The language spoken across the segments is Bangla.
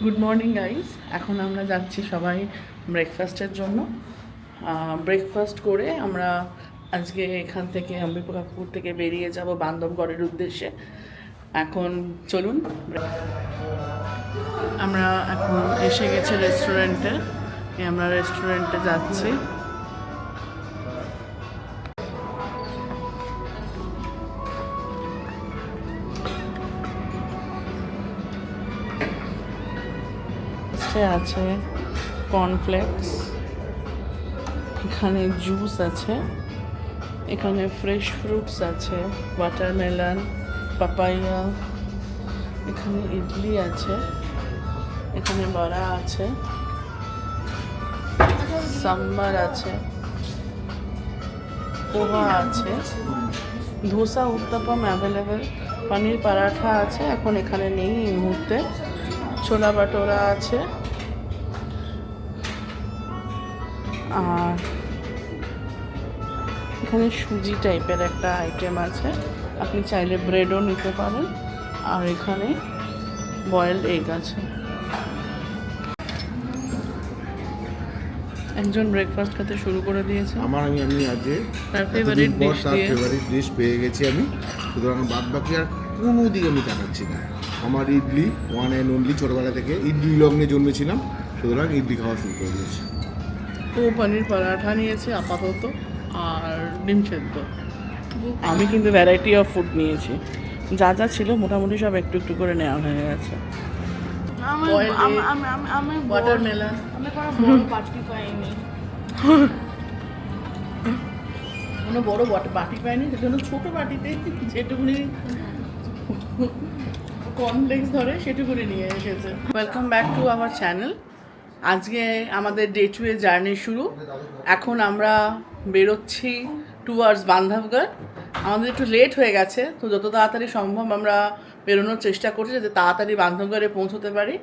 Good morning guys. এখন আমরা যাচ্ছি সবাই ব্রেকফাস্টের জন্য। ব্রেকফাস্ট করে আমরা আজকে এখান থেকে অম্বিকাপুর থেকে বেরিয়ে যাব বান্ধবগড়ের উদ্দেশ্যে। এখন চলুন, আমরা এখন এসে গেছি রেস্টুরেন্টে। আমরা রেস্টুরেন্টে যাচ্ছি। আছে কর্নফ্লেক্স, এখানে জুস আছে, এখানে ফ্রেশ ফ্রুটস আছে, ওয়াটারমেলন, পাপাইয়া, এখানে ইডলি আছে, এখানে বড়া আছে, সাম্বার আছে, পোহা আছে, ধোসা উত্তাপম অ্যাভেলেবেল, পনির পরাঠা আছে, এখন এখানে নেই এই মুহূর্তে, ছোলা বাটোরা আছে, আর এখানে সুজি টাইপের একটা আইটেম আছে, আপনি চাইলে ব্রেডও নিতে পারেন, আর এখানে বয়েলড এগ আছে। একজন ব্রেকফাস্ট খেতে শুরু করে দিয়েছে। আমি আজকে তার ফেভারিট ডিশ পেয়ে গেছি আমি, সুতরাং বাদ বাকি আর কোনো দিকে আমি তাকাচ্ছি না। আমার ইডলি ওয়ান অ্যান্ড অনলি, ছোটোবেলা থেকে ইডলি লগ্নে জন্মেছিলাম, সুতরাং ইডলি খাওয়া শুরু করে দিয়েছি। ও পনির পরাঠা নিয়েছে আপাতত, আর ডিম সেদ্ধ। আমি কিন্তু ভ্যারাইটি অফ ফুড নিয়েছি, যা যা ছিল মোটামুটি সব একটু একটু করে নেওয়া হয়ে গেছে। ওয়াটারমেলন, আমি কোনো বড় পার্টি পাইনি। কোনো বড় বাটি পাইনি, সেজন্য ছোটো বাটিতে যেটুকুনি কর্নফ্লেক্স ধরে সেটুকুনি নিয়ে এসেছে। Welcome back to our channel. আজকে আমাদের ডে 2 এর জার্নি শুরু। এখন আমরা বেরোচ্ছি টুয়ার্ডস বান্ধবগড়। আমাদের একটু লেট হয়ে গেছে, তো যত তাড়াতাড়ি সম্ভব আমরা বেরোনোর চেষ্টা করছি যাতে তাড়াতাড়ি বান্ধবগড়ে পৌঁছতে পারি।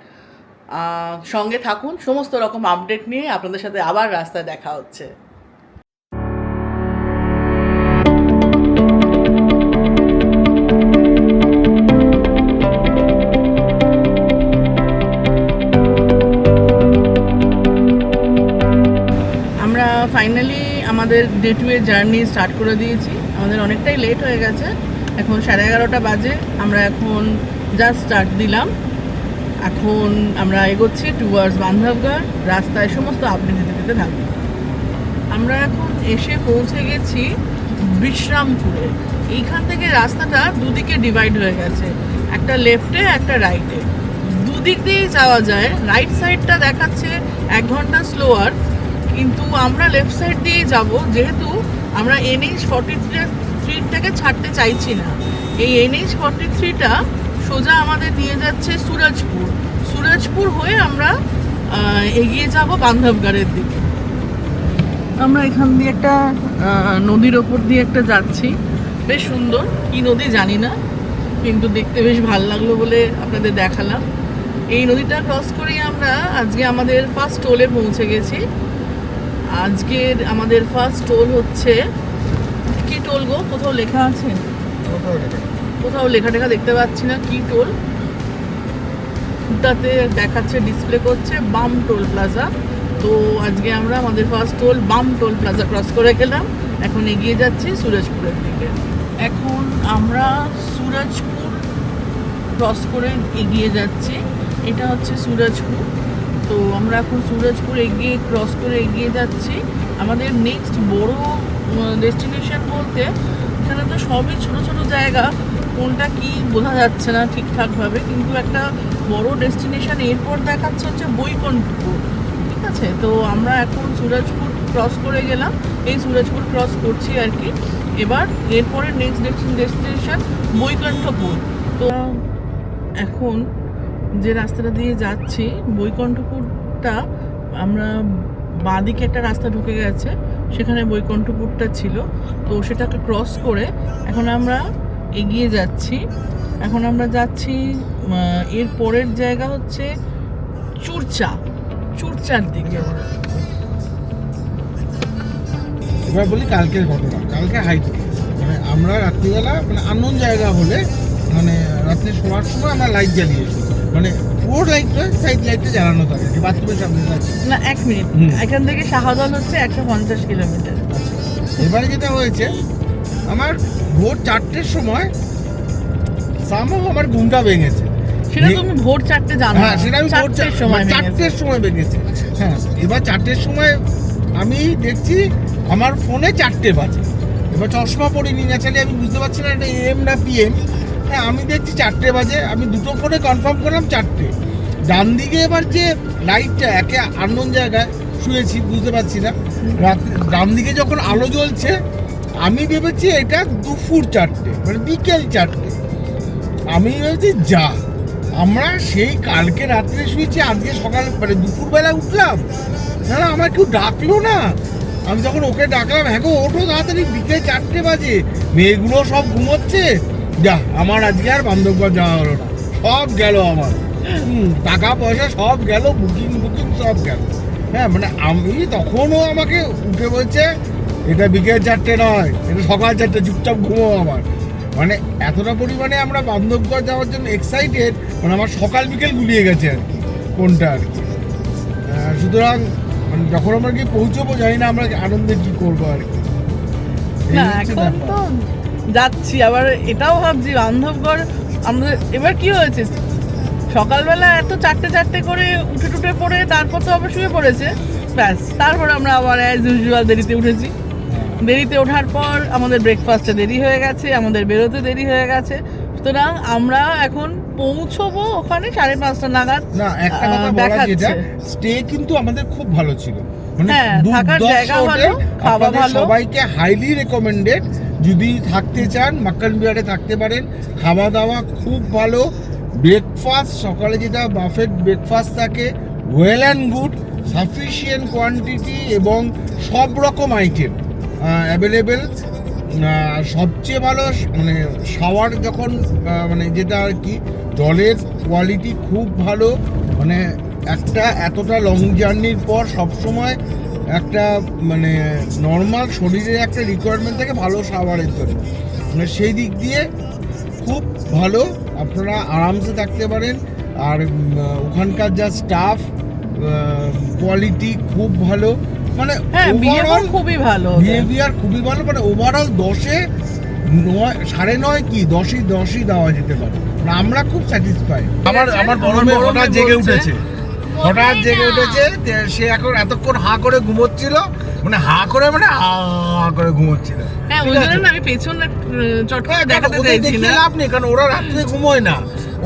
সঙ্গে থাকুন, সমস্ত রকম আপডেট নিয়ে আপনাদের সাথে আবার রাস্তায় দেখা হচ্ছে। আমরা ফাইনালি আমাদের ডে 2 এর জার্নি স্টার্ট করে দিয়েছি। আমাদের অনেকটাই লেট হয়ে গেছে, এখন 11:30 বাজে। আমরা এখন জাস্ট স্টার্ট দিলাম। এখন আমরা এগোচ্ছি টুয়ার্ডস বান্ধবগড়। রাস্তায় সমস্ত আপডেট দিতে দিতে থাকবো। আমরা এখন এসে পৌঁছে গেছি বিশ্রামপুরে। এইখান থেকে রাস্তাটা দুদিকে ডিভাইড হয়ে গেছে, একটা লেফটে একটা রাইটে, দুদিক দিয়েই যাওয়া যায়। রাইট সাইডটা দেখাচ্ছে 1 ঘন্টা স্লোয়ার, কিন্তু আমরা লেফট সাইড দিয়েই যাব, যেহেতু আমরা NH-43 ছাড়তে চাইছি না। এই NH-43টা সোজা আমাদের নিয়ে যাচ্ছে সুরজপুর। সুরজপুর হয়ে আমরা এগিয়ে যাব বান্ধবগড়ের দিকে। আমরা এখান দিয়ে একটা নদীর ওপর দিয়ে একটা যাচ্ছি, বেশ সুন্দর, কি নদী জানি না, কিন্তু দেখতে বেশ ভালো লাগলো বলে আপনাদের দেখালাম। এই নদীটা ক্রস করেই আমরা আজকে আমাদের ফার্স্ট টোলে পৌঁছে গেছি। আজকের আমাদের ফার্স্ট টোল হচ্ছে, কি টোল গো? কোথাও লেখা আছে? কোথাও লেখা টেখা দেখতে পাচ্ছি না কি টোল। ওটাতে দেখাচ্ছে, ডিসপ্লে করছে বাম টোল প্লাজা। তো আজকে আমরা আমাদের ফার্স্ট টোল বাম টোল প্লাজা ক্রস করে গেলাম। এখন এগিয়ে যাচ্ছি সুরজপুরের দিকে। এখন আমরা সুরজপুর ক্রস করে এগিয়ে যাচ্ছি। এটা হচ্ছে সুরজপুর। তো আমরা এখন সুরজপুর ক্রস করে এগিয়ে যাচ্ছি। আমাদের নেক্সট বড় ডেস্টিনেশন বলতে, এখানে তো সবই ছোট ছোট জায়গা, কোনটা কি বোঝা যাচ্ছে না ঠিকঠাকভাবে, কিন্তু একটা বড় ডেস্টিনেশন এরপর দেখাচ্ছে হচ্ছে বৈকুণ্ঠপুর। ঠিক আছে, তো আমরা এখন সুরজপুর ক্রস করে গেলাম, এই সুরজপুর ক্রস করছি আর কি। এবার এরপরে নেক্সট ডেস্টিনেশন বৈকুণ্ঠপুর। তো এখন যে রাস্তাটা দিয়ে যাচ্ছি বৈকুণ্ঠপুরটা, আমরা বাঁদিকে একটা রাস্তা ঢুকে গেছে, সেখানে বৈকুণ্ঠপুরটা ছিল, তো সেটাকে ক্রস করে এখন আমরা এগিয়ে যাচ্ছি। এখন আমরা যাচ্ছি, এর পরের জায়গা হচ্ছে চুরচার দিকে। এবার বলি কালকের ঘটনা। কালকে হাইট, মানে আমরা রাত্রিবেলা, মানে আননোন জায়গা হলে, মানে রাত্রে শোয়ার সময় আমরা লাইট জ্বালিয়েছি, মানে পুরো লাইটটা সাইড লাইটটা জ্বালানো থাকে যে বাথরুমের সামনে আছে। না 1 মিনিট, এখান থেকে শাহদল হচ্ছে 150 কিলোমিটার। এবারে যেটা হয়েছে, আমার ভোর 4টের সময় সামহাও আমার ঘুমটা ভেঙেছে। সেটা তুমি ভোর 4টে জানো? হ্যাঁ, সেটা আমি ভোর 4টের সময় ভেঙেছে। 4টের সময় ভেঙেছে। হ্যাঁ, এবার 4টের সময় আমি দেখছি আমার ফোনে 4টে বাজে। এবার চশমা পরিনি, ন্যাচারালি আমি বুঝতে পারছি না এটা এম না পিএম। হ্যাঁ, আমি দেখছি 4টে বাজে, আমি দুটো ফোনে কনফার্ম করলাম 4টে। ডান দিকে এবার যে লাইটটা, একে আননোন জায়গায় শুয়েছি, বুঝতে পারছি না, রাত্রে ডান দিকে যখন আলো জ্বলছে আমি ভেবেছি এটা দুপুর 4টে, মানে বিকেল 4টে। আমি ভেবেছি যা, আমরা সেই কালকে রাত্রে শুয়েছি, আজকে সকাল মানে দুপুরবেলা উঠলাম, না না আমার কেউ ডাকলো না। আমি যখন ওকে ডাকলাম, হ্যাঁ গো ওঠো তাড়াতাড়ি, বিকেল 4টে বাজে, মেয়েগুলো সব ঘুমোচ্ছে, যা আমার আজকে আর বান্ধবগঞ্জ যাওয়া হলো না, সব গেল আমার। টাকা পয়সা সব গেল, বুকিং সব গেল। হ্যাঁ, মানে আমি তখনও আমাকে উঠে বলছে এটা বিকেল 4টে নয়, এটা সকাল 4টে, চুপচাপ ঘুমো। আমার মানে এতটা পরিমাণে আমরা বান্ধবগঞ্জ যাওয়ার জন্য এক্সাইটেড, মানে আমার সকাল বিকেল গুলিয়ে গেছে আর কি কোনটা আর কি। সুতরাং মানে যখন আমরা গিয়ে পৌঁছবো জানি না আমরা আনন্দে কি করবো আর কি। এই না হচ্ছে এখন ব্যাপার। তো যাচ্ছি, আবার এটাও ভাবছি বান্ধবগড় আমাদের এবার কি হয়েছে, সকালবেলা এত 4টে করে উঠে টুটে পড়ে তারপর তো আবার শুয়ে পড়েছে, ব্যাস তারপর আমরা আবার অ্যাজ ইউজুয়াল দেরিতে উঠেছি। দেরিতে ওঠার পর আমাদের ব্রেকফাস্টে দেরি হয়ে গেছে, আমাদের বেরোতে দেরি হয়ে গেছে। সুতরাং আমরা এখন পৌঁছবো ওখানে 5:30 নাগাদ। না, একটা কথা বলা যেটা, স্টে কিন্তু আমাদের খুব ভালো ছিল, মানে হ্যাঁ, থাকার দুর্ধর্ষ জায়গা হোটেল। ভালো, খাওয়া আপনাদের ভালো। সবাইকে হাইলি রেকমেন্ডেড, যদি থাকতে চান মাক্কান বিহারে থাকতে পারেন। খাওয়া দাওয়া খুব ভালো, ব্রেকফাস্ট সকালে যেটা বাফেট ব্রেকফাস্ট থাকে, well and good, sufficient quantity এবং সব রকম আইটেম অ্যাভেলেবেল। সবচেয়ে ভালো মানে শাওয়ার যখন মানে যেটা আর কি, জলের কোয়ালিটি খুব ভালো। মানে একটা এতটা লং জার্নির পর সবসময় একটা মানে নর্মাল শরীরের একটা রিকোয়ারমেন্ট থাকে ভালো শাওয়ারের জন্য, মানে সেই দিক দিয়ে খুব ভালো, আপনারা আরামসে থাকতে পারেন। আর ওখানকার যা স্টাফ কোয়ালিটি খুব ভালো, মানে হ্যাঁ, বিহেভিয়ার খুবই ভালো ওদের। বিহেভিয়ার খুবই ভালো, মানে ওভারঅল 10-এ 9, 9.5 কি 10ই দেওয়া যেতে পারে। মানে আমরা খুব স্যাটিসফাই। আমার বড় মেয়ে হঠাৎ জেগে উঠেছে, সে এখন এতক্ষণ হা করে ঘুমোচ্ছিল, মানে হা করে ঘুমোচ্ছিল। হ্যাঁ, ওই জন্য আমি পেছনে চট করে দেখাতে ওদের চাইছি দেখিয়ে না। লাভ নেই, কারণ ওরা রাত্রে ঘুমোয় না,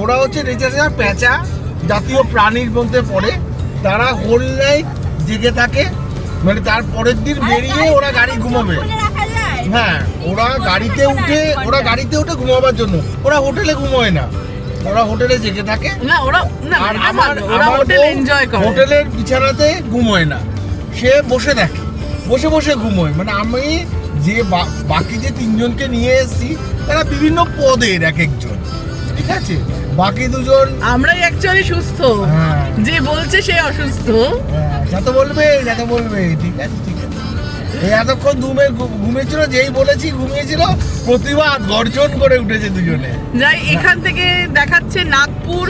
ওরা হচ্ছে রেচার পেঁচা জাতীয় প্রাণীর মধ্যে পড়ে, তারা হোল নাইট জেগে থাকে, মানে তার পরের দিন বেরিয়ে ওরা গাড়ি ঘুমাবে। হ্যাঁ, ওরা গাড়িতে উঠে ঘুমাবার জন্য, ওরা হোটেলে ঘুমোয় না, ওরা হোটেলে জেগে থাকে। না ওরা না, আর এটা আমার ভালো, ওরা হোটেল এনজয় করে। হোটেলের বিছানাতে ঘুমোয় না, সে বসে থাকে, বসে ঘুমোয়। মানে আমি যে বাকি যে 3জনকে নিয়ে এসেছি তারা বিভিন্ন পদের এক একজন, ঠিক আছে, বাকি 2জন আমরাই অ্যাকচুয়ালি সুস্থ, হ্যাঁ। যে বলছে সে অসুস্থ। যত বলবে ঠিক আছে। এই এতক্ষণ ঘুমিয়েছিল, যেই বলেছি ঘুমিয়েছিল, প্রতিবাদ গর্জন করে উঠেছে 2জনে। যাই, এখান থেকে দেখাচ্ছে নাগপুর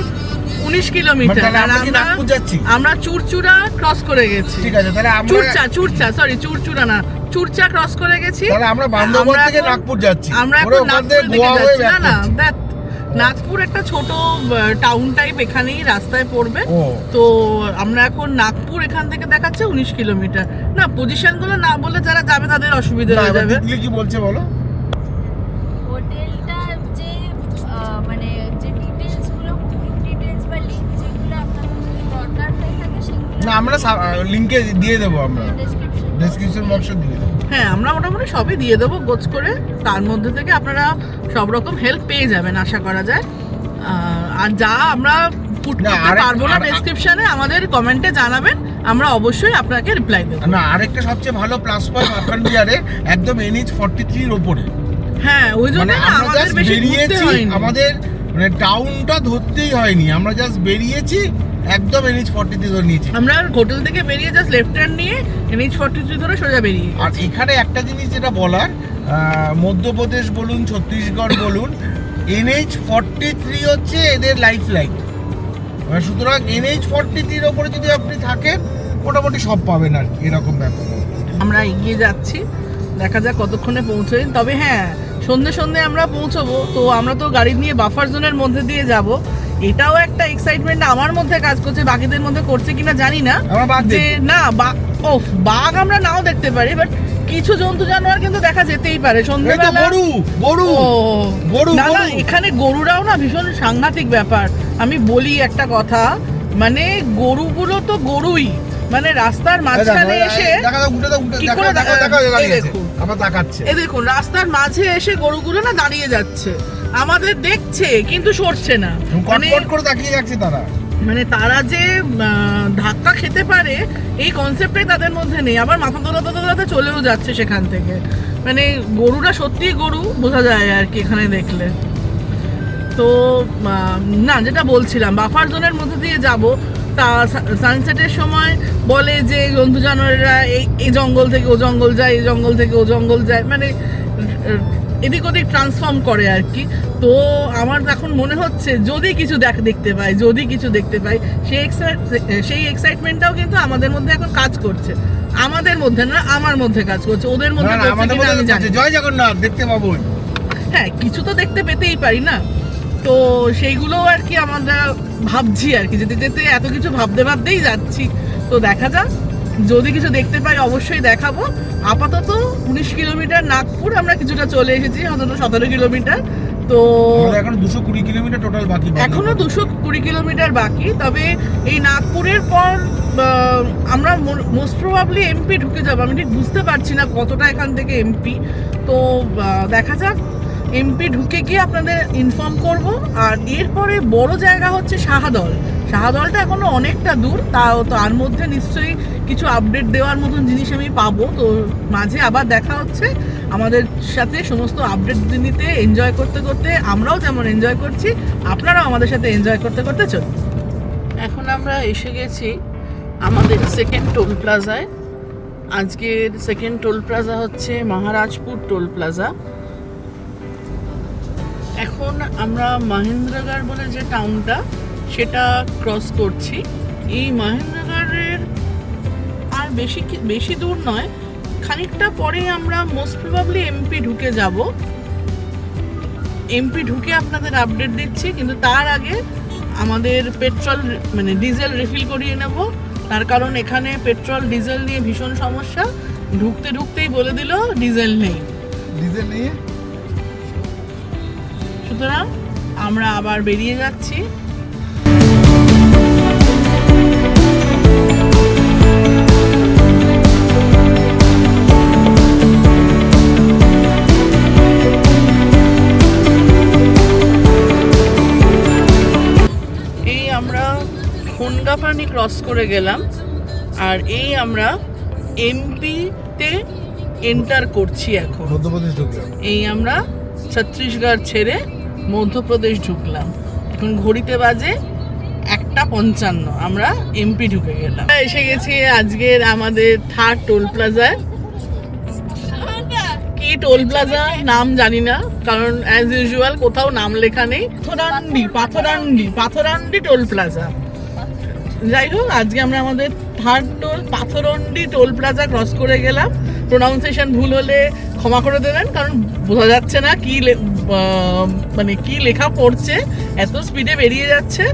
19 কিলোমিটার, তাহলে আর আমরা কি আমরা নাগপুর যাচ্ছি? আমরা চুরচুরা ক্রস করে গেছি। ঠিক আছে, তাহলে আমরা চুরচুরা না, চুরচা ক্রস করে গেছি। তাহলে আমরা বান্দরবান থেকে নাগপুর যাচ্ছি, আমরা ওরা এখন ওখান থেকে নাগপুর গোয়া দিকে হয়ে যাচ্ছি। না back দেখ, নাগপুর একটা ছোট টাউন টাইপ, এখানেই রাস্তায় পড়বে। ও। তো আমরা এখন নাগপুর এখান থেকে দেখাচ্ছে 19 কিলোমিটার। না, পজিশন গুলো না বলে যারা যাবে তাদের অসুবিধা হয়ে যাবে। দিদি কি বলছে বলো? হোটেলটা যে মানে যে ডিটেইলস গুলো, বুকিং ডিটেইলস বা লিংক যেগুলো আপনাদের যদি দরকার হয়ে থাকে সেগুলো না, আমরা লিংকে দিয়ে দেবো, আমরা ডেসক্রিপশন বক্সে দিয়ে দেবো। হ্যাঁ, আমরা মোটামুটি সবই দিয়ে দেবো গোছ করে, তার মধ্যে থেকে আপনারা সব রকম হেল্প পেয়ে যাবেন আশা করা যায়। আর যা আমরা পুট না, করতে পারবো না ডেসক্রিপশনে আমাদের কমেন্টে জানাবেন, আমরা অবশ্যই আপনাকে রিপ্লাই দেবো। না, আরেকটা সবচেয়ে ভালো প্লাস পয়েন্ট মাখন বিহারে একদম NH 43 এর উপরে। হ্যাঁ, ওই জন্য মানে না আমরা আমাদের জাস্ট বেশি ঘুরতে বেরিয়েছি, হয়নি। আমাদের মানে টাউনটা ধরতেই হয়নি, আমরা জাস্ট বেরিয়েছি, একদম NH 43 ধরে নিয়েছি। আমরা হোটেল থেকে বেরিয়ে জাস্ট লেফট হ্যান্ড নিয়ে NH 43 ধরে সোজা বেরিয়ে আর এখানে একটা জিনিস যেটা বলার, মধ্যপ্রদেশ বলুন, ছত্তিশগড় বলুন, NH 43 হচ্ছে এদের লাইফ লাইন। সুতরাং NH-43 ওপরে যদি আপনি থাকেন মোটামুটি সব পাবেন আর কি, এরকম ব্যাপার। আমরা এগিয়ে যাচ্ছি, দেখা যাক কতক্ষণে পৌঁছোই। তবে হ্যাঁ, সন্ধে সন্ধে আমরা পৌঁছবো, তো আমরা তো গাড়ি নিয়ে বাফার জোনের মধ্যে দিয়ে যাব, এটাও একটা এক্সাইটমেন্ট আমার মধ্যে কাজ করছে, বাকিদের মধ্যে করছে কিনা জানি না। আমরা বাঘ যে না বাঘ আমরা নাও দেখতে পারি, বাট কিছু জন্তু জানোয়ার কিন্তু দেখা যেতেই পারে এই তো সন্ধ্যেবেলা। গরু গরু ও, গরু না না, গরু। এখানে গরুরাও না ভীষণ সাংঘাতিক ব্যাপার। আমি বলি একটা কথা, মানে গরুগুলো তো গরুই, মানে রাস্তার মাঝখানে এসে দেখা দাও, উঠে দাও, উঠে কি দেখা করে দেখা দেখা এই দাঁড়িয়ে আছে। দেখুন। আবার তাকাচ্ছে। এ দেখুন, রাস্তার মাঝে এসে গরুগুলো না দাঁড়িয়ে যাচ্ছে, আমাদের দেখছে কিন্তু সরছে না। মানে কটকট করে তাকিয়ে যাচ্ছে তারা। মানে তারা যে ধাক্কা খেতে পারে এই কনসেপ্টটাই তাদের মধ্যে নেই, আবার মাথা দোলাতে দোলাতে চলেও যাচ্ছে সেখান থেকে। মানে গরুটা সত্যিই গরু বোঝা যায় আর কি এখানে দেখলে। তো না, যেটা বলছিলাম, বাফার জোনের মধ্যে দিয়ে যাব, তা সানসেটের সময় বলে যে জন্তু জানোয়ারেরা এই জঙ্গল থেকে ও জঙ্গল যায়, এই জঙ্গল থেকে ও জঙ্গল যায়, মানে এদিক ওদিক ট্রান্সফর্ম করে আর কি। তো আমার এখন মনে হচ্ছে যদি কিছু দেখতে পাই, যদি কিছু দেখতে পাই, সেই এক্সাইটমেন্টটাও কিন্তু আমাদের মধ্যে এখন কাজ করছে। আমাদের মধ্যে না, আমার মধ্যে কাজ করছে, ওদের মধ্যে না, না, করছে আমাদের কিনা আমি মধ্যে জানি যাচ্ছে। না। জয় জগন্নাথ, দেখতে পাবোই। হ্যাঁ, কিছু তো দেখতে পেতেই পারি না, তো সেইগুলো আর কি আমরা ভাবছি আর কি, যেতে যেতে এত কিছু ভাবতে ভাবতেই যাচ্ছি। তো দেখা যাক, যদি কিছু দেখতে পাই অবশ্যই দেখাবো। আপাতত 19 কিলোমিটার নাগপুর আমরা কিছুটা চলে এসেছি, অন্তত 17 কিলোমিটার। তো আমাদের এখন 220 কিলোমিটার টোটাল বাকি। এখনো 220 কিলোমিটার বাকি। তবে এই নাগপুরের পর আমরা মোস্ট প্রবাবলি এমপি ঢুকে যাবো। আমি ঠিক বুঝতে পারছি না কতটা এখান থেকে এমপি, তো দেখা যাক। এমপি ঢুকে গিয়ে আপনাদের ইনফর্ম করব। আর এরপরে বড় জায়গা হচ্ছে শাহদল। শাহদলটা এখনো অনেকটা দূর, তার মধ্যে নিশ্চয়ই কিছু আপডেট দেওয়ার মতন জিনিস আমি পাবো। তো মাঝে আবার দেখা হচ্ছে, আমাদের সাথে সমস্ত আপডেট নিতে, এনজয় করতে করতে, আমরাও যেমন এনজয় করছি আপনারাও আমাদের সাথে এনজয় করতে করতে চলুন। এখন আমরা এসে গেছি আমাদের সেকেন্ড টোল প্লাজায়। আজকের সেকেন্ড টোল প্লাজা হচ্ছে মহারাজপুর টোল প্লাজা। এখন আমরা মহেন্দ্রগড় বলে যে টাউনটা, সেটা ক্রস করছি। এই মহেন্দ্রগড়ের আর বেশি দূর নয়, খানিকটা পরে আমরা মোস্ট প্রবাবলি এমপি ঢুকে যাব। এমপি ঢুকে আপনাদের আপডেট দিচ্ছি, কিন্তু তার আগে আমাদের পেট্রোল মানে ডিজেল রিফিল করিয়ে নেব। তার কারণ এখানে পেট্রোল ডিজেল নিয়ে ভীষণ সমস্যা, ঢুকতেই বলে দিল ডিজেল নেই। ডিজেল নিয়ে সুতরাং আমরা আবার বেরিয়ে যাচ্ছি। এই আমরা খোনগাপানি ক্রস করে গেলাম, আর এই আমরা এমপিতে এন্টার করছি এখন। মধ্যপ্রদেশ ঢুকলাম। এই আমরা ছত্তিশগড় ছেড়ে মধ্যপ্রদেশ ঢুকলাম। এখন ঘড়িতে বাজে 1:55, আমরা এমপি ঢুকে গেলাম। এসে গেছি আজকের আমাদের থার্ড টোল প্লাজায়। কি টোল প্লাজা নাম জানি না, কারণ অ্যাজ ইউজুয়াল কোথাও নাম লেখা নেই। Patharandi toll plaza. যাই হোক, আজকে আমরা আমাদের third toll Patharandi toll plaza cross করে গেলাম। প্রোনাউন্সিয়েশন ভুল হলে ক্ষমা করে দেবেন, কারণ বোঝা যাচ্ছে না মানে কি লেখা পড়ছে, এত স্পিডে বেরিয়ে যাচ্ছে।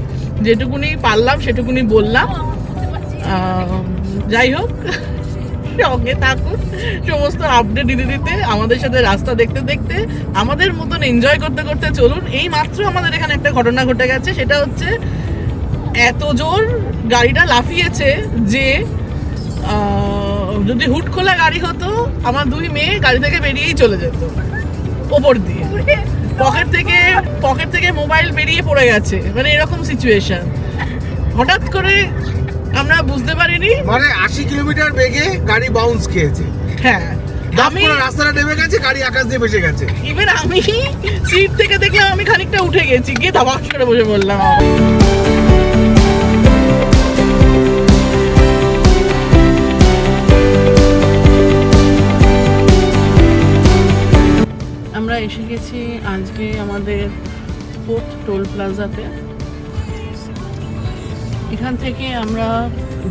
যেটুকুনি পারলাম সেটুকুনি বললাম। যাই হোক, সঙ্গে থাকুন, সমস্ত আপডেট দিতে দিতে, আমাদের সাথে রাস্তা দেখতে দেখতে, আমাদের মতন এনজয় করতে করতে চলুন। এই মাত্র আমাদের এখানে একটা ঘটনা ঘটে গেছে, সেটা হচ্ছে এত জোর গাড়িটা লাফিয়েছে যে যদি হুড খোলা গাড়ি হতো, আমার 2 মেয়ে গাড়ি থেকে বেরিয়েই চলে যেত ওপর দিয়ে। পকেট থেকে মোবাইল বেরিয়ে পড়ে গেছে, মানে এরকম সিচুয়েশন। হঠাৎ করে আমরা বুঝতে পারিনি, মানে 80 কিলোমিটার বেগে গাড়ি বাউন্স খেয়েছে। হ্যাঁ, আমি রাস্তাটা নেমে গেছে, গাড়ি আকাশ দিয়ে ভেসে গেছে। ইভেন আমি সিট থেকে দেখলাম, আমি খানিকটা উঠে গেছি, গিয়ে ধাবাস করে বসে বললাম। আমরা এসে গেছি আজকে আমাদের 4th টোল প্লাজাতে। এখান থেকে আমরা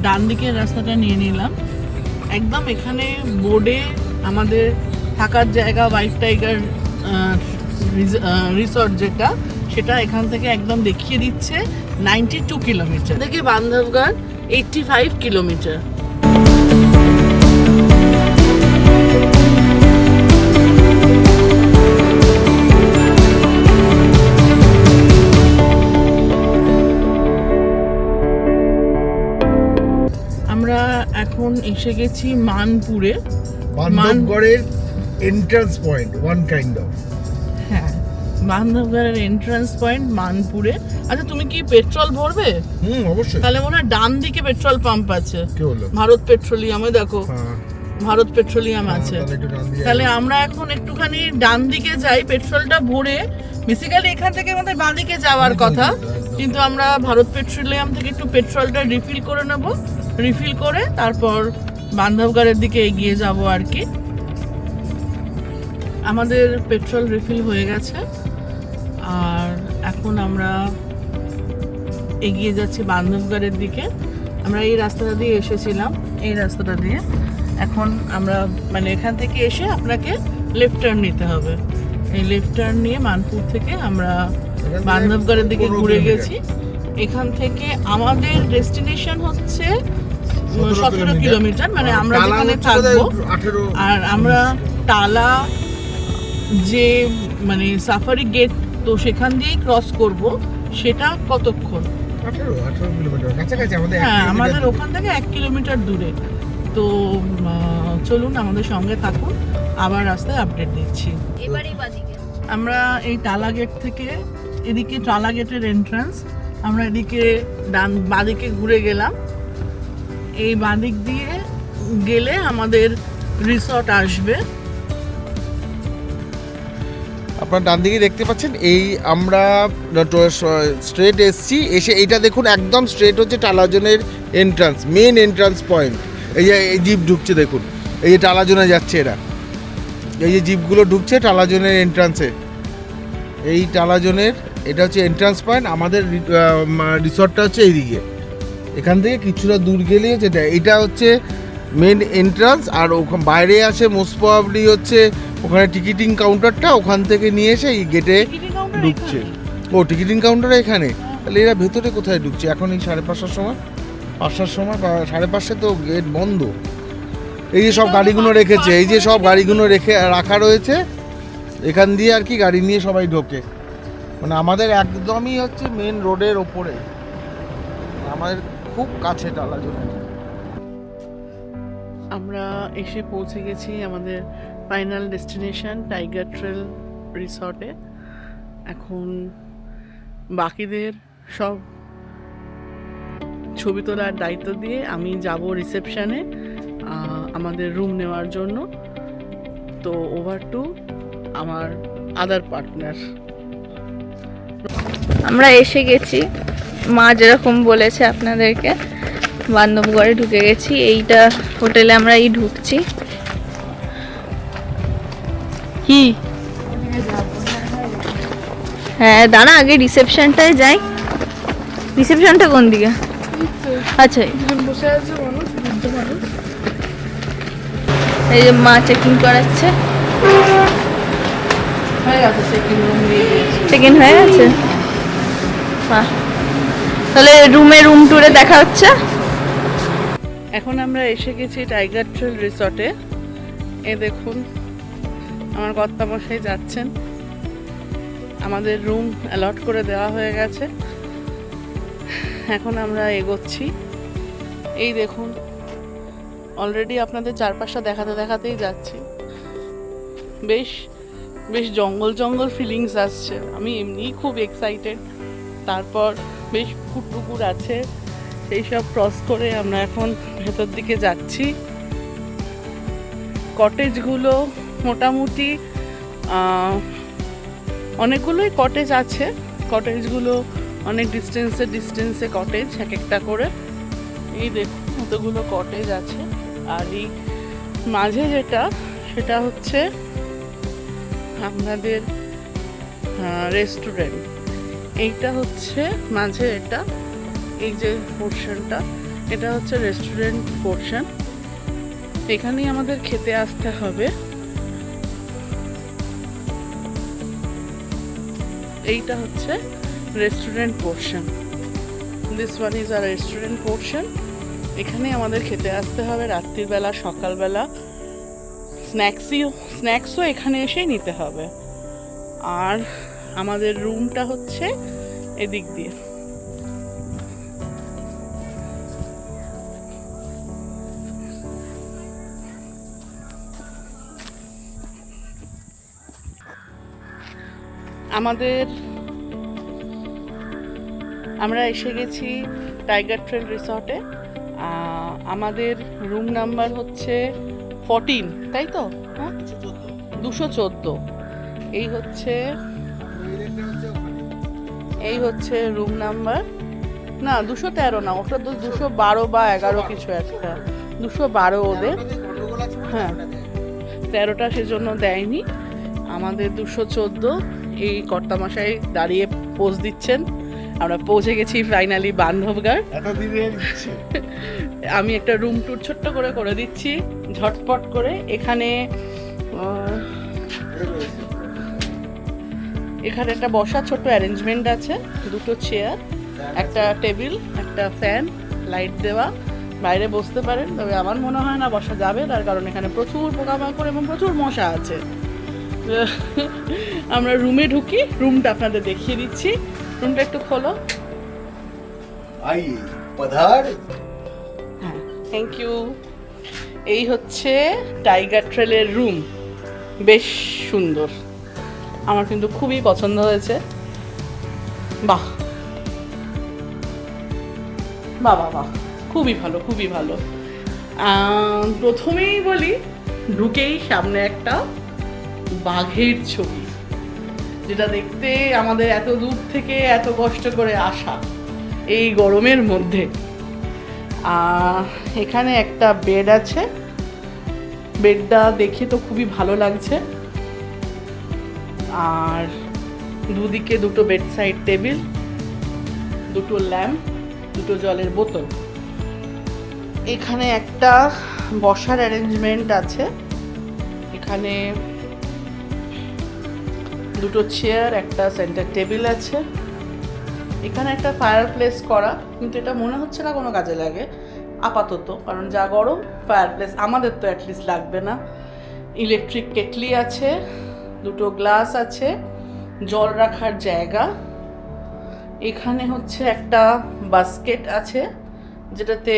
ডান দিকের রাস্তাটা নিয়ে নিলাম। একদম এখানে বোর্ডে আমাদের থাকার জায়গা হোয়াইট টাইগার রিসর্ট যেটা, সেটা এখান থেকে একদম দেখিয়ে দিচ্ছে 92 কিলোমিটার থেকে বান্ধবগড় 85 কিলোমিটার। আমরা এখন এসে গেছি মানপুরে। বান্ধবগড়ের entrance point one kind of. হ্যাঁ, বান্ধবগড়ের এন্ট্রান্স পয়েন্ট মানপুরে। আচ্ছা, তুমি কি পেট্রোল ভরবে? অবশ্যই। তাহলে মনে হয় ডান দিকে পেট্রোল পাম্প আছে। কি হলো? ভারত পেট্রোলিয়ামে দেখো, হ্যাঁ, ভারত পেট্রোলিয়াম আছে। তাহলে একটু ডান দিয়ে তাহলে আমরা এখন একটুখানি ডান দিকে যাই, পেট্রোলটা ভরে। বেসিক্যালি এখান থেকে আমাদের বাঁ দিকে যাওয়ার কথা, কিন্তু আমরা ভারত পেট্রোলিয়াম থেকে একটু পেট্রোলটা রিফিল করে নেব। রিফিল করে তারপর বান্ধবগড়ের দিকে এগিয়ে যাব আর কি। আমাদের পেট্রোল রিফিল হয়ে গেছে, আর এখন আমরা এগিয়ে যাচ্ছি বান্ধবগড়ের দিকে। আমরা এই রাস্তাটা দিয়ে এসেছিলাম, এই রাস্তাটা দিয়ে। এখন আমরা মানে এখান থেকে এসে আপনাকে লেফট টার্ন নিতে হবে। এই লেফট টার্ন নিয়ে মানপুর থেকে আমরা বান্ধবগড়ের দিকে ঘুরে গেছি। এখান থেকে আমাদের ডেস্টিনেশন হচ্ছে 17 কিলোমিটার, মানে আমরা যেখানে থাকবো। আর আমরা টালা যে মানে সাফারি গেট, তো সেখান দিয়েই ক্রস করব। সেটা কতক্ষণ? 18 কিলোমিটার কাছাকাছি আমাদের। হ্যাঁ, আমাদের ওখান থেকে 1 কিলোমিটার দূরে। তো চলুন আমাদের সঙ্গে থাকুন, আবার রাস্তায় আপডেট দিচ্ছি। এবারেই বাদিকে আমরা এই টালা গেট থেকে, এদিকে টালা গেটের এন্ট্রান্স, আমরা এদিকে বাঁদিকে ঘুরে গেলাম। এই বাঁদিক দিয়ে গেলে আমাদের রিসর্ট আসবে। আপনার ডান দিকে দেখতে পাচ্ছেন, এই আমরা স্ট্রেট এসছি। এসে এইটা দেখুন, একদম স্ট্রেট হচ্ছে টালাজনের এন্ট্রান্স, মেন এন্ট্রান্স পয়েন্ট। এই যে এই জিপ ঢুকছে দেখুন, এই যে টালাজনে যাচ্ছে এরা, এই যে জিপগুলো ঢুকছে টালাজনের এন্ট্রান্সে। এই টালাজনের এটা হচ্ছে এন্ট্রান্স পয়েন্ট। আমাদের রিসর্টটা হচ্ছে এইদিকে, এখান থেকে কিছুটা দূর গেলেই হচ্ছে এটা হচ্ছে মেন এন্ট্রান্স। আর ওখানে বাইরে আছে মোস্ট প্রবাবলি হচ্ছে ওখানে টিকিটিং কাউন্টারটা, ওখান থেকে নিয়ে এসে এই গেটে ঢুকছে। ও, টিকিটিং কাউন্টার এখানে। তাহলে এরা ভেতরে কোথায় ঢুকছে এখন এই 5:30টার সময়? 5টার সময় বা 5:30 তো গেট বন্ধ। এই যে সব গাড়িগুলো রেখেছে, এই যে সব গাড়িগুলো রাখা রয়েছে, এখান দিয়ে আর কি গাড়ি নিয়ে সবাই ঢোকে। মানে আমাদের একদমই হচ্ছে মেন রোডের ওপরে, আমাদের খুব কাছে টালাজনের। আমরা এসে পৌঁছে গেছি আমাদের ফাইনাল ডেস্টিনেশন টাইগার ট্রেল রিসর্টে। এখন বাকিদের সব ছবি তোলার দায়িত্ব দিয়ে আমি যাব রিসেপশনে আমাদের রুম নেওয়ার জন্য। তো ওভার টু আমার আদার পার্টনার। আমরা এসে গেছি, মা যেরকম বলেছে আপনাদেরকে, বান্ধবগড়ে ঢুকে গেছি। এইটা হোটেলে আমরা ঢুকছি। কি হ্যাঁ, দাঁড়া আগে রিসেপশনটায় যাই। রিসেপশনটা কোন দিকে? আচ্ছা, এই যে মা চেকিং করাচ্ছে। চেকিং হয়ে গেছে। তাহলে রুম টুরে দেখা হচ্ছে। এখন আমরা এসে গেছি টাইগার ট্রেল রিসর্টে। এ দেখুন, আমার কর্তামশাই যাচ্ছেন। আমাদের রুম অ্যালট করে দেওয়া হয়ে গেছে। এখন আমরা এগোচ্ছি। এই দেখুন, অলরেডি আপনাদের চারপাশটা দেখাতেই যাচ্ছি। বেশ বেশ জঙ্গল জঙ্গল ফিলিংস আসছে। আমি এমনিই খুব এক্সাইটেড। তারপর বেশ পুকুর আছে, সেই সব ক্রস করে আমরা এখন ভেতর দিকে যাচ্ছি। কটেজগুলো মোটামুটি অনেকগুলোই কটেজ আছে। কটেজগুলো অনেক ডিস্টেন্সে কটেজ, এক একটা করে। এই দেখুন, কতগুলো কটেজ আছে। আর এই মাঝে যেটা, সেটা হচ্ছে আমাদের রেস্টুরেন্ট। এইটা হচ্ছে মাঝে, এটা এই যে পোর্শনটা, এটা হচ্ছে রেস্টুরেন্ট পোর্শন। এখানেই আমাদের খেতে আসতে হবে। এইটা হচ্ছে restaurant portion. This one is a restaurant portion. এখানে আমাদের খেতে আসতে হবে রাত্রিবেলা, সকালবেলা। স্ন্যাক্সও এখানে এসেই নিতে হবে। আর আমাদের রুমটা হচ্ছে এদিক দিয়ে। আমরা এসে গেছি টাইগার ট্রেল রিসর্টে। আমাদের রুম নাম্বার হচ্ছে 14, তাই তো? হ্যাঁ, 214। এই হচ্ছে রুম নাম্বার। না, 213 না, ওটা তো 212 বা 11 কিছু একটা। 212 ওদের। হ্যাঁ, 13টা সেজন্য দেয়নি। আমাদের 214। এই কর্তামশাই দাঁড়িয়ে পোজ দিচ্ছেন। আমরা পৌঁছে গেছি ফাইনালি বান্ধবগড়। আমি একটা রুম ট্যুর ছোট্ট করে দিচ্ছি ঝটপট করে। এখানে একটা বসার ছোট্ট অ্যারেঞ্জমেন্ট আছে, 2টো চেয়ার, একটা টেবিল, একটা ফ্যান, লাইট দেওয়া। বাইরে বসতে পারেন, তবে আমার মনে হয় না বসা যাবে, তার কারণ এখানে প্রচুর পোকামাকড় এবং প্রচুর মশা আছে। আমরা রুমে ঢুকি, রুমটা আপনাদের দেখিয়ে দিচ্ছি। রুমটা একটু খোলো। হ্যাঁ, থ্যাংক ইউ। এই হচ্ছে টাইগার ট্রেলের রুম। বেশ সুন্দর, আমার কিন্তু খুবই পছন্দ হয়েছে। বাহ বাহ বাহ বাহ, খুবই ভালো, খুবই ভালো। প্রথমেই বলি, ঢুকেই সামনে একটা বাঘের ছবি, যেটা দেখতে আমাদের এত দূর থেকে এত কষ্ট করে আসা এই গরমের মধ্যে। এখানে একটা বেড আছে, বেডটা দেখে তো খুবই ভালো লাগছে। আর দুদিকে 2টো বেড সাইড টেবিল, 2টো ল্যাম্প, 2টো জলের বোতল। এখানে একটা বসার অ্যারেঞ্জমেন্ট আছে। এখানে 2টো চেয়ার, একটা সেন্টার টেবিল আছে। এখানে একটা ফায়ার প্লেস করা, কিন্তু এটা মনে হচ্ছে না কোনো কাজে লাগে আপাতত, কারণ যা গরম। ফায়ার প্লেস আমাদের তো অ্যাটলিস্ট লাগবে না। ইলেকট্রিক কেটলি আছে, 2টো গ্লাস আছে, জল রাখার জায়গা। এখানে হচ্ছে একটা বাস্কেট আছে, যেটাতে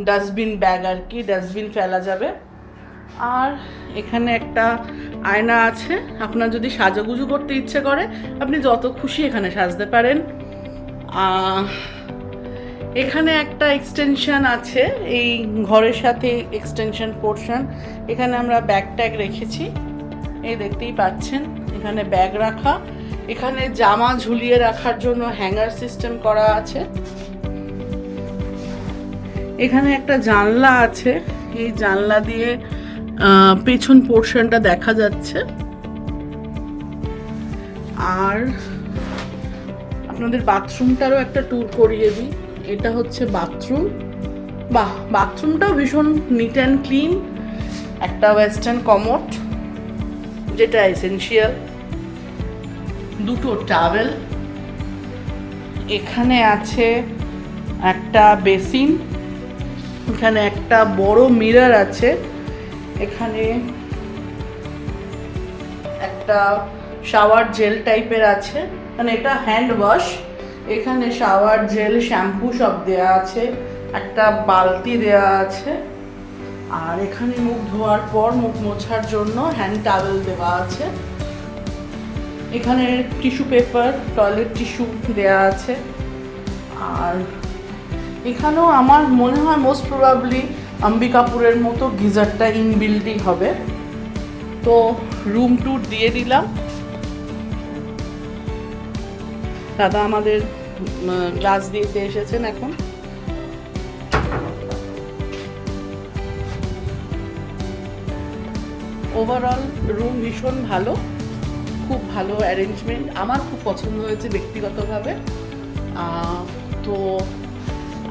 ডাস্টবিন ব্যাগ আর কি, ডাস্টবিন ফেলা যাবে। আর এখানে একটা আয়না আছে, আপনার যদি সাজুগুজু করতে ইচ্ছে করে আপনি যত খুশি এখানে সাজতে পারেন। এখানে একটা এক্সটেনশন আছে, এই ঘরের সাথে এক্সটেনশন পোর্শন। এখানে আমরা ব্যাগ ট্যাগ রেখেছি, এই দেখতেই পাচ্ছেন। এখানে ব্যাগ রাখা, এখানে জামা ঝুলিয়ে রাখার জন্য হ্যাঙ্গার সিস্টেম করা আছে। এখানে একটা জানলা আছে, এই জানলা দিয়ে পেছন পোর্শনটা দেখা যাচ্ছে। আর আপনাদের বাথরুমটারও একটা ট্যুর করিয়ে দিই। এটা হচ্ছে বাথরুম। বাহ, বাথরুমটাও ভীষণ নিট অ্যান্ড ক্লিন। একটা ওয়েস্টার্ন কমোড, যেটা এসেনশিয়াল, 2টো টাওয়েল। এখানে আছে একটা বেসিন, এখানে একটা বড় মিরর আছে। এখানে একটা শাওয়ার জেল টাইপের আছে, মানে এটা হ্যান্ড ওয়াশ। এখানে শাওয়ার জেল, শ্যাম্পু সব দেয়া আছে। একটা বালতি দেয়া আছে। আর এখানে মুখ ধোয়ার পর মুখ মোছার জন্য হ্যান্ড টাওয়েল দেওয়া আছে। এখানে টিস্যু পেপার, টয়লেট টিস্যু দেয়া আছে। আর এখানেও আমার মনে হয় মোস্ট প্রবাবলি অম্বিকাপুরের মতো গিজারটা ইনবিল্টই হবে। তো রুম ট্যুর দিয়ে দিলাম। দাদা আমাদের গ্লাস দিতে এসেছেন এখন। ওভারঅল রুম ভীষণ ভালো, খুব ভালো অ্যারেঞ্জমেন্ট, আমার খুব পছন্দ হয়েছে ব্যক্তিগতভাবে। তো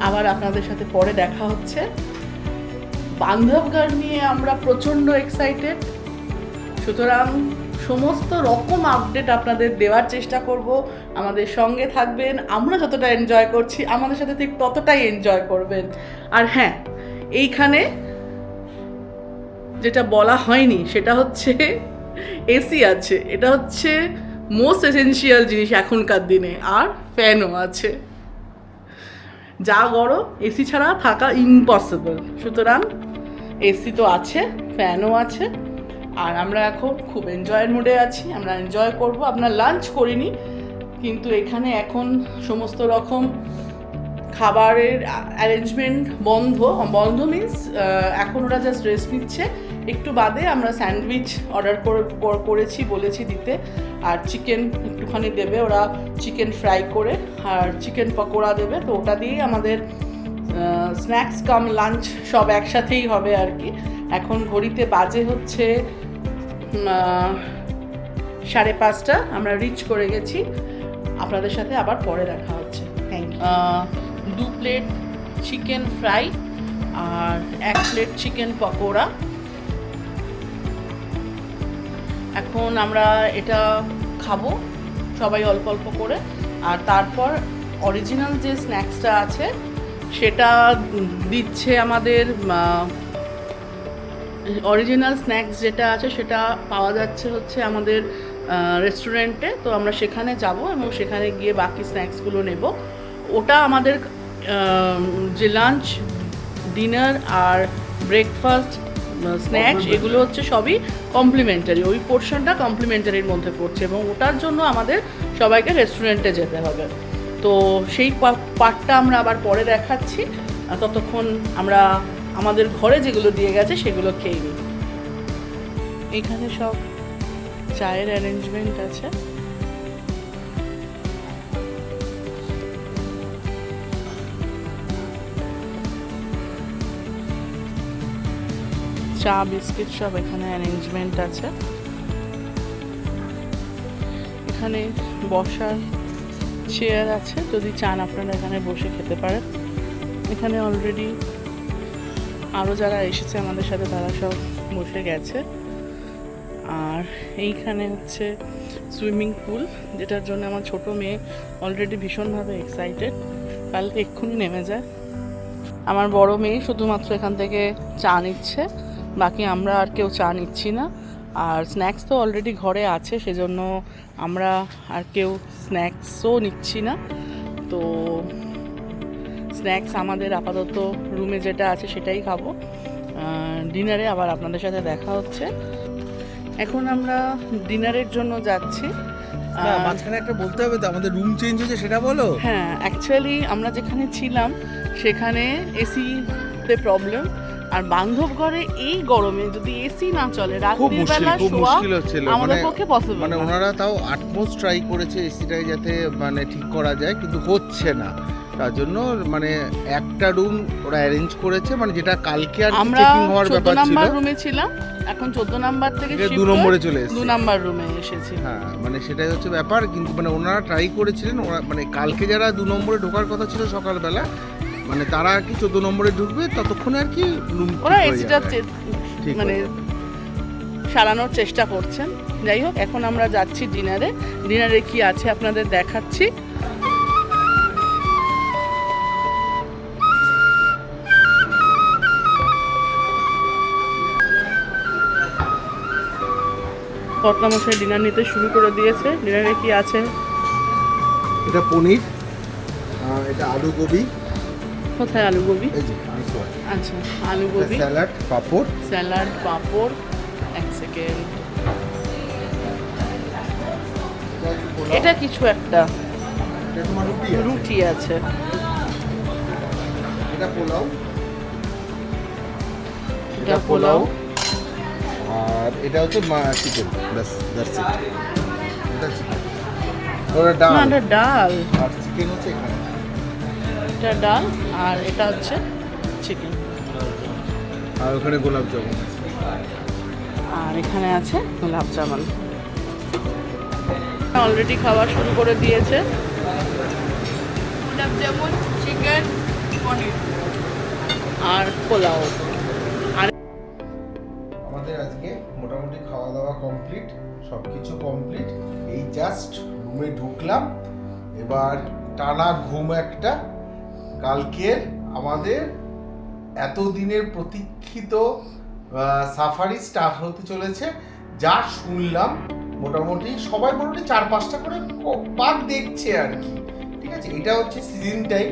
আবার আপনাদের সাথে পরে দেখা হচ্ছে। বান্ধবগড় নিয়ে আমরা প্রচণ্ড এক্সাইটেড, সুতরাং সমস্ত রকম আপডেট আপনাদের দেওয়ার চেষ্টা করব। আমাদের সঙ্গে থাকবেন, আমরা যতটা এনজয় করছি আমাদের সাথে ঠিক ততটাই এনজয় করবেন। আর হ্যাঁ, এইখানে যেটা বলা হয়নি সেটা হচ্ছে এসি আছে, এটা হচ্ছে মোস্ট এসেনশিয়াল জিনিস এখনকার দিনে, আর ফ্যানও আছে। যা গরম, এসি ছাড়া থাকা ইম্পসিবল। সুতরাং এসি তো আছে, ফ্যানও আছে, আর আমরা এখন খুব এনজয়ের মুডে আছি। আমরা এনজয় করব। আমরা লাঞ্চ করিনি, কিন্তু এখানে এখন সমস্ত রকম খাবারের অ্যারেঞ্জমেন্ট বন্ধ মিন্স এখন ওরা জাস্ট রেস্ট নিচ্ছে। একটু বাদে আমরা স্যান্ডউইচ অর্ডার করেছি, বলেছি দিতে, আর চিকেন একটুখানি দেবে ওরা, চিকেন ফ্রাই করে, আর চিকেন পকোড়া দেবে। তো ওটা দিয়েই আমাদের স্ন্যাক্স কাম লাঞ্চ সব একসাথেই হবে আর কি। এখন ঘড়িতে বাজে হচ্ছে 5:30। আমরা রিচ করে গেছি। আপনাদের সাথে আবার পরে দেখা হচ্ছে। Thank you. 2 plate chicken fry আর 1 প্লেট চিকেন পকোড়া। এখন আমরা এটা খাবো সবাই অল্প অল্প করে, আর তারপর অরিজিনাল যে স্ন্যাক্সটা আছে সেটা দিচ্ছে আমাদের। অরিজিনাল স্ন্যাক্স যেটা আছে সেটা পাওয়া যাচ্ছে হচ্ছে আমাদের রেস্টুরেন্টে। তো আমরা সেখানে যাব এবং সেখানে গিয়ে বাকি স্ন্যাক্সগুলো নেব। ওটা আমাদের যে লাঞ্চ, ডিনার আর ব্রেকফাস্ট, স্ন্যাক্স এগুলো হচ্ছে সবই কমপ্লিমেন্টারি। ওই পোর্শনটা কমপ্লিমেন্টারির মধ্যে পড়ছে এবং ওটার জন্য আমাদের সবাইকে রেস্টুরেন্টে যেতে হবে। তো সেই পার্টটা আমরা আবার পরে দেখাচ্ছি। ততক্ষণ আমরা আমাদের ঘরে যেগুলো দিয়ে গেছে সেগুলো খেয়ে নিই। এখানে সব চায়ের অ্যারেঞ্জমেন্ট আছে। চা বিস্কিট সব এখানে অ্যারেঞ্জমেন্ট আছে। এখানে বসার চেয়ার আছে, যদি চান আপনারা এখানে বসে খেতে পারেন। এখানে অলরেডি আরও যারা এসেছে আমাদের সাথে তারা সব বসে গেছে। আর এইখানে হচ্ছে সুইমিং পুল, যেটার জন্য আমার ছোট মেয়ে অলরেডি ভীষণভাবে এক্সাইটেড, কালকে এক্ষুনি নেমে যায়। আমার বড় মেয়ে শুধুমাত্র এখান থেকে চা নিচ্ছে, বাকি আমরা আর কেউ চা নিচ্ছি না। আর স্ন্যাক্স তো অলরেডি ঘরে আছে, সেজন্য আমরা আর কেউ স্ন্যাক্সও নিচ্ছি না। তো স্ন্যাক্স আমাদের আপাতত রুমে যেটা আছে সেটাই খাবো। ডিনারে আবার আপনাদের সাথে দেখা হচ্ছে। এখন আমরা ডিনারের জন্য যাচ্ছি। মাঝখানে একটা বলতে হবে তো, আমাদের রুম চেঞ্জ হয়েছে সেটা বলো। হ্যাঁ, অ্যাকচুয়ালি আমরা যেখানে ছিলাম সেখানে এসিতে প্রবলেম, আর বান্ধবঘরে এই গরমে যদি এসি না চলে রাত্রির বেলা শোয়া আমাদের পক্ষে পসিবল মানে ওনারা তাও আটমোস্ট ট্রাই করেছে এসিটাই যাতে মানে ঠিক করা যায়, কিন্তু হচ্ছে না। তার জন্য মানে একটা রুম ওরা অ্যারেঞ্জ করেছে, মানে যেটা কালকে আর আমরা চেকিং হওয়ার 14 ব্যাপার ছিল। নাম্বার রুমে ছিলাম, এখন 14 নাম্বার থেকে 2 নম্বরে চলে এসেছে। 2 নাম্বার রুমে এসেছি। হ্যাঁ, মানে সেটাই হচ্ছে ব্যাপার। কিন্তু মানে ওনারা ট্রাই করেছিলেন, ওরা মানে কালকে যারা 2 নম্বরে ঢোকার কথা ছিল সকালবেলা, মানে তারা আর কি 14 নম্বরে ঢুকবে, ততক্ষণে আর কি রুম ওরা এসিটা মানে সারানোর চেষ্টা করছেন। যাই হোক, এখন আমরা যাচ্ছি ডিনারে। ডিনারে কি আছে আপনাদের দেখাচ্ছি। কর্তামশাই ডিনার নিতে শুরু করে দিয়েছে। ডিনারে কি আছে? এটা পনির, এটা আলু গোবি। কোথায় আলু গোবি? এই যে this one। আচ্ছা, আলু গোবি, স্যালাড, পাপড়। স্যালাড, পাঁপড়। এক সেকেন্ড, এটা কিছু একটা এটা তোমার রুটি আছে। এটা পোলাও। এটা পোলাও। আর এটা হচ্ছে চিকেন। ব্যাস, দ্যাটস ইট। এটা চিকেন। ওটা ডাল। না, এটা ডাল। আর চিকেন হচ্ছে এখানে। এটা ডাল আর এটা হচ্ছে চিকেন। আর ওখানে গোলাপ জামুন। আর এখানে আছে গোলাপ জামুন। অলরেডি খাওয়া শুরু করে দিয়েছে। গোলাপ জামুন, চিকেন, পনির আর পোলাও। আমাদের আজকে মোটামুটি খাওয়া দাওয়া কমপ্লিট, সব কিছু কমপ্লিট। এই জাস্ট রুমে ঢুকলাম, এবার টানা ঘুম একটা। কালকের আমাদের এতদিনের প্রতীক্ষিত সাফারি স্টার্ট হতে চলেছে। যা শুনলাম মোটামুটি সবাই মোটামুটি 4-5টা করে বাঘ দেখছে আর কি, ঠিক আছে। এটা হচ্ছে সিজন টাইম,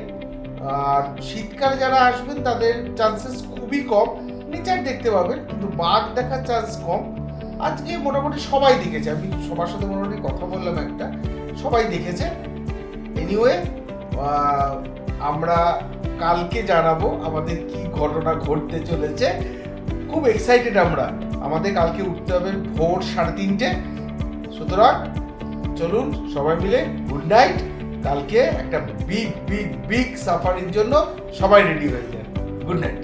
আর শীতকালে যারা আসবেন তাদের চান্সেস খুবই কম, নেচার দেখতে পাবেন কিন্তু বাঘ দেখার চান্স কম। আজকে মোটামুটি সবাই দেখেছে, আমি সবার সাথে মোটামুটি কথা বললাম একটা, সবাই দেখেছে। এনিওয়ে আমরা কালকে জানাবো আমাদের কি ঘটনা ঘটতে চলেছে। খুব এক্সাইটেড আমরা, আমাদের কালকে উঠতে হবে ভোর 3:30। সুতরাং চলুন সবাই মিলে গুড নাইট। কালকে একটা বিগ বিগ বিগ সাফারির জন্য সবাই রেডি হয়ে যান। Good night.